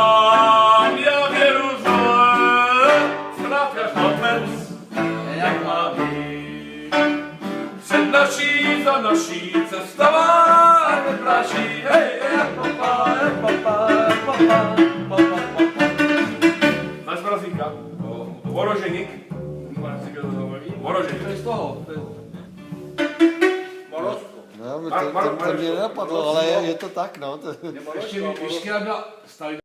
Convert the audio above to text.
mám já Jeruzalém, trafia chlapec, jak má být. Před naší, za naší cestava nepráší, hej, papa. Znáš Mrazíka? Voroženík. Voroženík. To je z toho. Morozko. No, to mě nenapadlo, ale je to tak, no. Ještě byla Stalin.